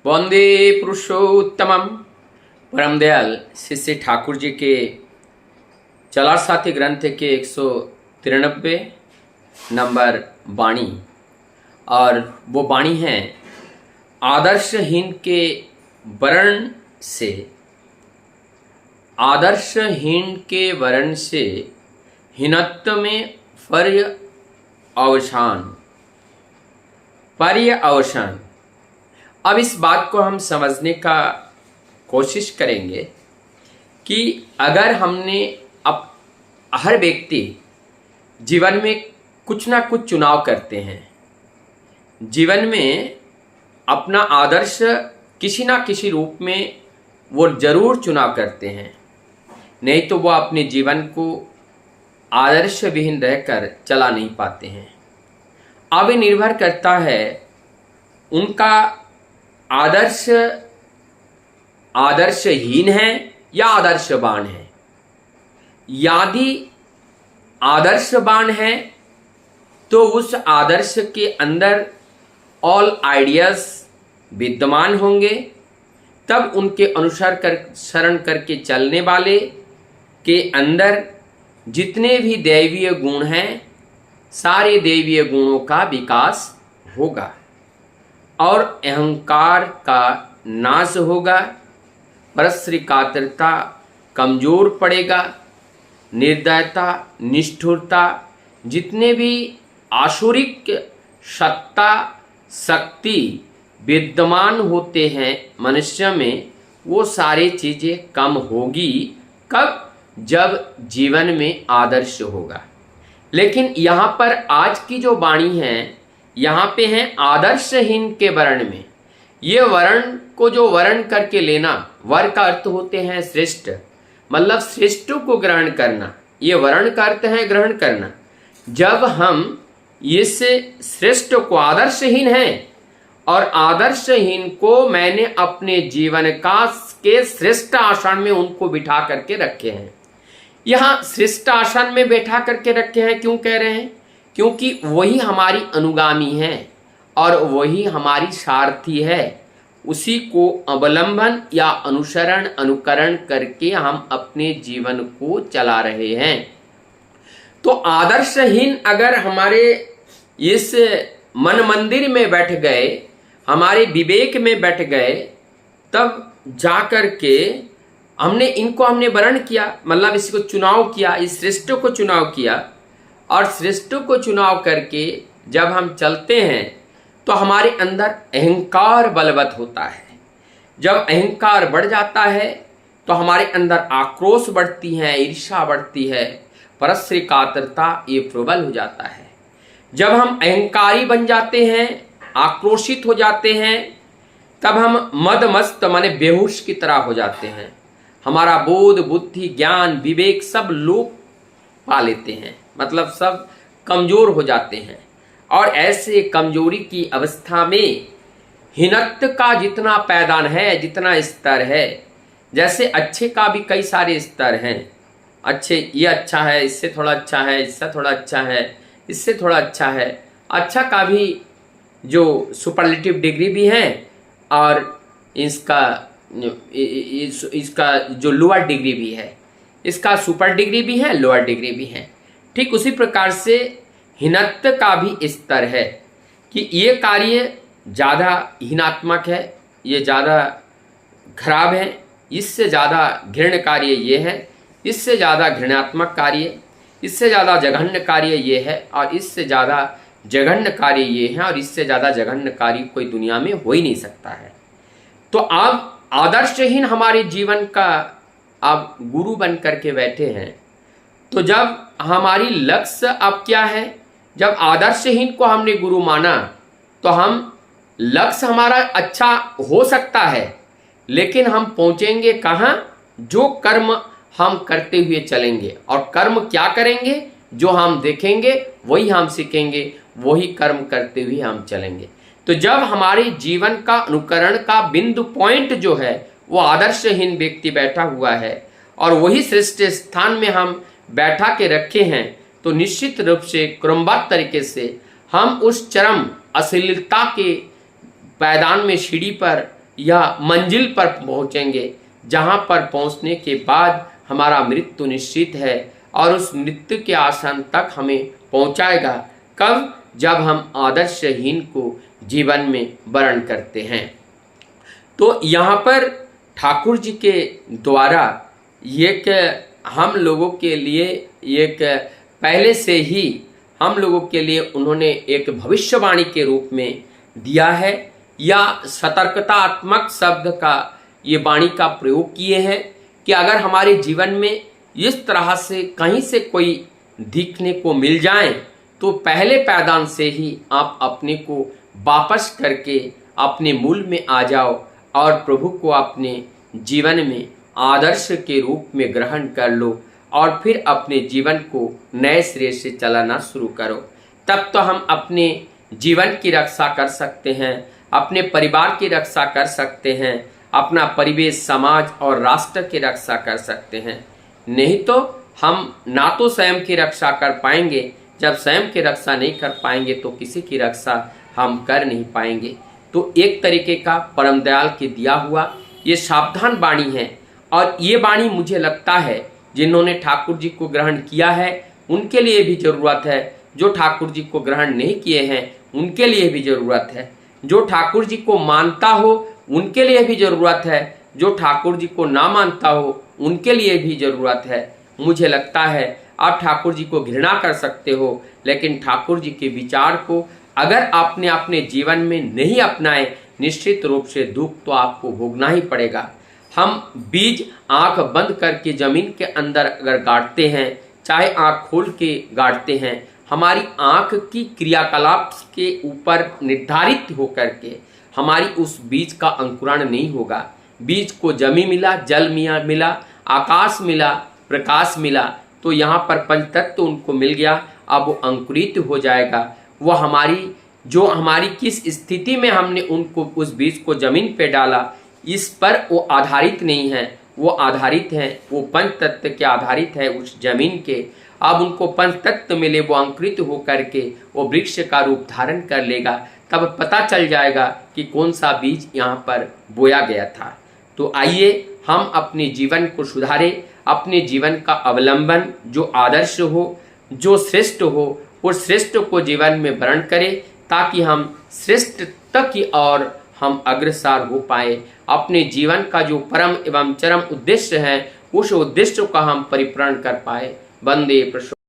वंदे पुरुषोत्तमम। परम दयाल शिष्य ठाकुर जी के चलार साथी ग्रंथ के 193 नंबर वाणी, और वो वाणी है आदर्शहीन के वर्ण से, आदर्शहीन के वर्ण से हीनत्व में पर्यवसान। अब इस बात को हम समझने का कोशिश करेंगे कि अगर हमने अब हर व्यक्ति जीवन में कुछ ना कुछ चुनाव करते हैं, जीवन में अपना आदर्श किसी ना किसी रूप में वो जरूर चुनाव करते हैं, नहीं तो वो अपने जीवन को आदर्श विहीन रहकर चला नहीं पाते हैं। अब ये निर्भर करता है उनका आदर्शहीन है या आदर्शवान है। यदि आदर्शवान है तो उस आदर्श के अंदर ऑल आइडियाज विद्यमान होंगे, तब उनके अनुसरण करके चलने वाले के अंदर जितने भी दैवीय गुण हैं, सारे दैवीय गुणों का विकास होगा और अहंकार का नाश होगा, परस्त्रीकातरता कमजोर पड़ेगा, निर्दयता, निष्ठुरता, जितने भी आसुरिक सत्ता शक्ति विद्यमान होते हैं मनुष्य में, वो सारी चीज़ें कम होगी। कब? जब जीवन में आदर्श होगा। लेकिन यहाँ पर आज की जो वाणी है, यहाँ पे है आदर्शहीन के वर्ण में। ये वर्ण को जो वर्ण करके लेना, वर का अर्थ होते हैं श्रेष्ठ, मतलब श्रेष्ठ को ग्रहण करना। ये वर्ण का अर्थ है ग्रहण करना। जब हम इस श्रेष्ठ को, आदर्शहीन है और आदर्शहीन को मैंने अपने जीवन का के श्रेष्ठ आसन में उनको बिठा करके रखे हैं। यहाँ श्रेष्ठ आसन में बैठा करके रखे हैं, क्यों कह रहे हैं? क्योंकि वही हमारी अनुगामी है और वही हमारी सारथी है। उसी को अवलंबन या अनुसरण अनुकरण करके हम अपने जीवन को चला रहे हैं। तो आदर्शहीन अगर हमारे इस मन मंदिर में बैठ गए, हमारे विवेक में बैठ गए, तब जाकर के हमने वर्ण किया, मतलब इसको चुनाव किया, इस श्रेष्ठ को चुनाव किया। और श्रेष्ठ को चुनाव करके जब हम चलते हैं तो हमारे अंदर अहंकार बलवत होता है। जब अहंकार बढ़ जाता है तो हमारे अंदर आक्रोश बढ़ती है, ईर्ष्या बढ़ती है, परस्त्री कातरता, ये प्रबल हो जाता है। जब हम अहंकारी बन जाते हैं, आक्रोशित हो जाते हैं, तब हम मदमस्त माने बेहोश की तरह हो जाते हैं। हमारा बोध, बुद्धि, ज्ञान, विवेक सब लोप पा लेते हैं, मतलब सब कमजोर हो जाते हैं। और ऐसे कमजोरी की अवस्था में हीनत्व का जितना पैदान है, जितना स्तर है, जैसे अच्छे का भी कई सारे स्तर हैं। अच्छे, ये अच्छा है, इससे थोड़ा अच्छा है, इससे थोड़ा अच्छा है, इससे थोड़ा अच्छा है। अच्छा का भी जो सुपरलेटिव डिग्री भी है और इसका जो लोअर डिग्री भी है, इसका सुपर डिग्री भी है, लोअर डिग्री भी है। ठीक उसी प्रकार से हीनत्व का भी स्तर है कि ये कार्य ज़्यादा हीनात्मक है, ये ज़्यादा खराब है, इससे ज़्यादा घृण्य कार्य ये है, इससे ज़्यादा घृणात्मक कार्य, इससे ज़्यादा जघन्य कार्य ये है, और इससे ज़्यादा जघन्य कार्य ये है, और इससे ज़्यादा जघन्य कार्य कोई दुनिया में हो ही नहीं सकता है। तो आप आदर्शहीन हमारे जीवन का आप गुरु बन करके बैठे हैं। तो जब हमारी लक्ष्य अब क्या है, जब आदर्शहीन को हमने गुरु माना, तो हम लक्ष्य हमारा अच्छा हो सकता है, लेकिन हम पहुंचेंगे कहाँ? जो कर्म हम करते हुए चलेंगे। और कर्म क्या करेंगे? जो हम देखेंगे वही हम सीखेंगे, वही कर्म करते हुए हम चलेंगे। तो जब हमारे जीवन का अनुकरण का बिंदु पॉइंट जो है वो आदर्शहीन व्यक्ति बैठा हुआ है और वही श्रेष्ठ स्थान में हम बैठा के रखे हैं, तो निश्चित रूप से क्रमबद्ध तरीके से हम उस चरम अश्लीलता के पैदान में सीढ़ी पर या मंजिल पर पहुंचेंगे, जहां पर पहुंचने के बाद हमारा मृत्यु निश्चित है और उस मृत्यु के आसन तक हमें पहुंचाएगा। कब? जब हम आदर्शहीन को जीवन में वर्ण करते हैं। तो यहाँ पर ठाकुर जी के द्वारा एक हम लोगों के लिए एक पहले से ही हम लोगों के लिए उन्होंने एक भविष्यवाणी के रूप में दिया है, या सतर्कतात्मक शब्द का ये वाणी का प्रयोग किए हैं कि अगर हमारे जीवन में इस तरह से कहीं से कोई दिखने को मिल जाए तो पहले पैदान से ही आप अपने को वापस करके अपने मूल में आ जाओ और प्रभु को अपने जीवन में आदर्श के रूप में ग्रहण कर लो और फिर अपने जीवन को नए सिरे से चलाना शुरू करो। तब तो हम अपने जीवन की रक्षा कर सकते हैं, अपने परिवार की रक्षा कर सकते हैं, अपना परिवेश, समाज और राष्ट्र की रक्षा कर सकते हैं। नहीं तो हम ना तो स्वयं की रक्षा कर पाएंगे, जब स्वयं की रक्षा नहीं कर पाएंगे तो किसी की रक्षा हम कर नहीं पाएंगे। तो एक तरीके का परम दयाल के दिया हुआ ये सावधान वाणी है, और ये वाणी मुझे लगता है जिन्होंने ठाकुर जी को ग्रहण किया है उनके लिए भी जरूरत है, जो ठाकुर जी को ग्रहण नहीं किए हैं उनके लिए भी जरूरत है, जो ठाकुर जी को मानता हो उनके लिए भी जरूरत है, जो ठाकुर जी को ना मानता हो उनके लिए भी जरूरत है। मुझे लगता है आप ठाकुर जी को घृणा कर सकते हो, लेकिन ठाकुर जी के विचार को अगर आपने अपने जीवन में नहीं अपनाए, निश्चित रूप से दुख तो आपको भोगना ही पड़ेगा। हम बीज आंख बंद करके जमीन के अंदर अगर गाड़ते हैं, चाहे आंख खोल के गाड़ते हैं, हमारी आंख की क्रियाकलाप के ऊपर निर्धारित होकर के हमारी उस बीज का अंकुरण नहीं होगा। बीज को जमी मिला, जल मिला, आकाश मिला, प्रकाश मिला, तो यहाँ पर पंचतत्व उनको मिल गया। अब वो अंकुरित हो जाएगा। वो हमारी किस स्थिति में हमने उनको उस बीज को जमीन पे डाला, इस पर वो आधारित नहीं है। वो आधारित है, वो पंचतत्व के आधारित है उस जमीन के। अब उनको पंचतत्व मिले, वो अंकुरित होकर के वो वृक्ष का रूप धारण कर लेगा। तब पता चल जाएगा कि कौन सा बीज यहाँ पर बोया गया था। तो आइए हम अपने जीवन को सुधारें, अपने जीवन का अवलंबन जो आदर्श हो, जो श्रेष्ठ हो, उस श्रेष्ठ को जीवन में वर्ण करें, ताकि हम श्रेष्ठता की ओर हम अग्रसर हो पाए। अपने जीवन का जो परम एवं चरम उद्देश्य है, उस उद्देश्य का हम परिपूर्ण कर पाए। वंदे प्रसन्न।